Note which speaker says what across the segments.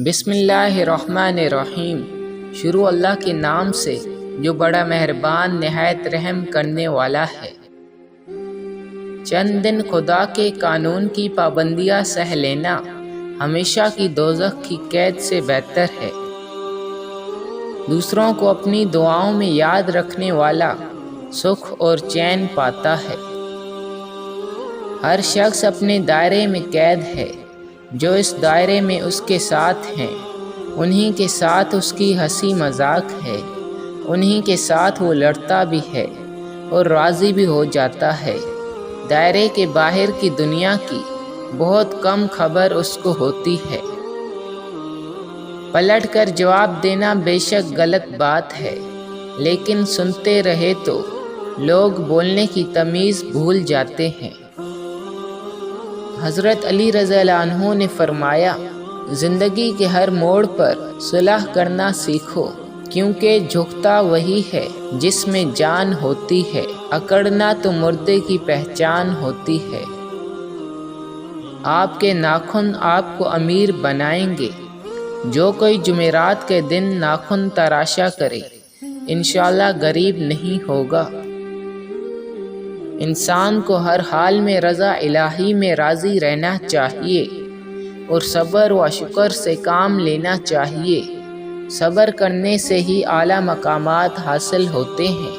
Speaker 1: بسم اللہ الرحمن الرحیم۔ شروع اللہ کے نام سے جو بڑا مہربان نہایت رحم کرنے والا ہے۔ چند دن خدا کے قانون کی پابندیاں سہ لینا ہمیشہ کی دوزخ کی قید سے بہتر ہے۔ دوسروں کو اپنی دعاؤں میں یاد رکھنے والا سکھ اور چین پاتا ہے۔ ہر شخص اپنے دائرے میں قید ہے۔ جو اس دائرے میں اس کے ساتھ ہیں انہی کے ساتھ اس کی ہنسی مذاق ہے، انہی کے ساتھ وہ لڑتا بھی ہے اور راضی بھی ہو جاتا ہے۔ دائرے کے باہر کی دنیا کی بہت کم خبر اس کو ہوتی ہے۔ پلٹ کر جواب دینا بے شک غلط بات ہے، لیکن سنتے رہے تو لوگ بولنے کی تمیز بھول جاتے ہیں۔ حضرت علی رضی اللہ عنہ نے فرمایا، زندگی کے ہر موڑ پر صلح کرنا سیکھو، کیونکہ جھکتا وہی ہے جس میں جان ہوتی ہے، اکڑنا تو مردے کی پہچان ہوتی ہے۔ آپ کے ناخن آپ کو امیر بنائیں گے۔ جو کوئی جمعرات کے دن ناخن تراشا کرے انشاءاللہ غریب نہیں ہوگا۔ انسان کو ہر حال میں رضا الہی میں راضی رہنا چاہیے اور صبر و شکر سے کام لینا چاہیے۔ صبر کرنے سے ہی اعلیٰ مقامات حاصل ہوتے ہیں۔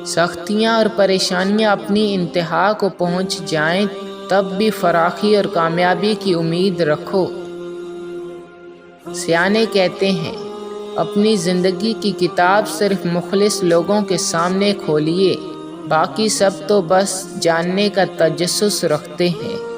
Speaker 1: سختیاں اور پریشانیاں اپنی انتہا کو پہنچ جائیں تب بھی فراخی اور کامیابی کی امید رکھو۔ سیانے کہتے ہیں، اپنی زندگی کی کتاب صرف مخلص لوگوں کے سامنے کھولیے، باقی سب تو بس جاننے کا تجسس رکھتے ہیں۔